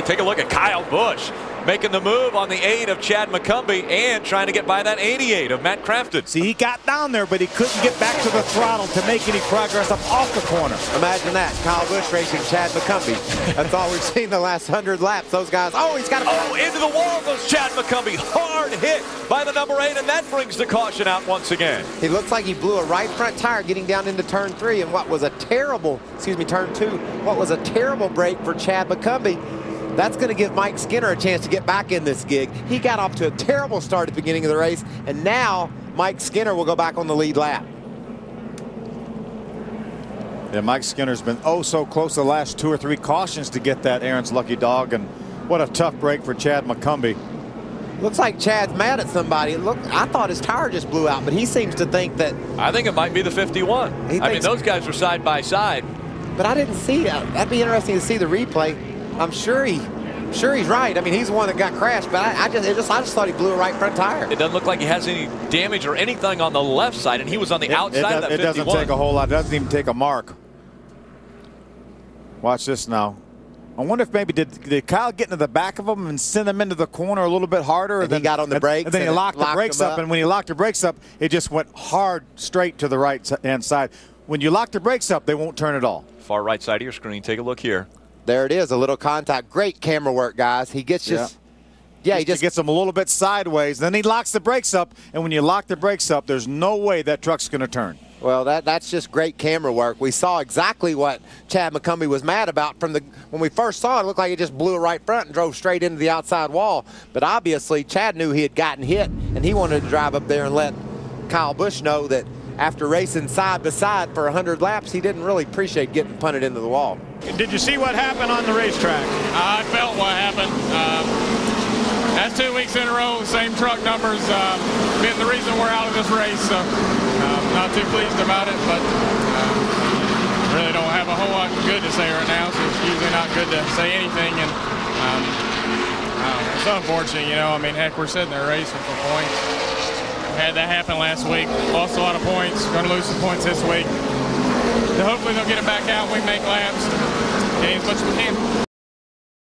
Take a look at Kyle Busch making the move on the 8 of Chad McCumbee and trying to get by that 88 of Matt Crafton. See, he got down there, but he couldn't get back to the throttle to make any progress up off the corner. Imagine that. Kyle Busch racing Chad McCumbee. That's all we've seen the last 100 laps. Those guys, he's got a... into the wall goes Chad McCumbee. Hard hit by the number 8, and that brings the caution out once again. He looks like he blew a right front tire getting down into turn 3, and what was a terrible, turn 2, what was a terrible break for Chad McCumbee. That's going to give Mike Skinner a chance to get back in this gig. He got off to a terrible start at the beginning of the race, and now Mike Skinner will go back on the lead lap. Yeah, Mike Skinner's been so close the last 2 or 3 cautions to get that Aaron's lucky dog, and what a tough break for Chad McCumbee. Looks like Chad's mad at somebody. I thought his tire just blew out, but he seems to think that... I think it might be the 51. I mean, those guys were side by side. But I didn't see that. That'd be interesting to see the replay. I'm sure he's right. I mean, he's the one that got crashed, but I just thought he blew a right front tire. It doesn't look like he has any damage or anything on the left side, and he was on the outside of that 51. It doesn't take a whole lot. It doesn't even take a mark. Watch this now. I wonder if maybe did Kyle get into the back of him and send him into the corner a little bit harder? And then he got on the brakes. And then he locked the brakes up, and when he locked the brakes up, it just went hard straight to the right-hand side. When you lock the brakes up, they won't turn at all. Far right side of your screen. Take a look here. There it is, a little contact. Great camera work, guys. He gets he just gets him a little bit sideways. Then he locks the brakes up, and when you lock the brakes up, there's no way that truck's going to turn. Well, that's just great camera work. We saw exactly what Chad McCumbee was mad about when we first saw it. It looked like it just blew a right front and drove straight into the outside wall. But obviously, Chad knew he had gotten hit, and he wanted to drive up there and let Kyle Busch know that after racing side by side for 100 laps, he didn't really appreciate getting punted into the wall. Did you see what happened on the racetrack? I felt what happened. That's 2 weeks in a row, same truck numbers, been the reason we're out of this race. So not too pleased about it, but really don't have a whole lot good to say right now. So it's usually not good to say anything, and it's unfortunate, you know. I mean, heck, we're sitting there racing for points. Had that happen last week. Lost a lot of points. Going to lose some points this week. So hopefully they'll get it back out. We make laps. Gain as much as we can.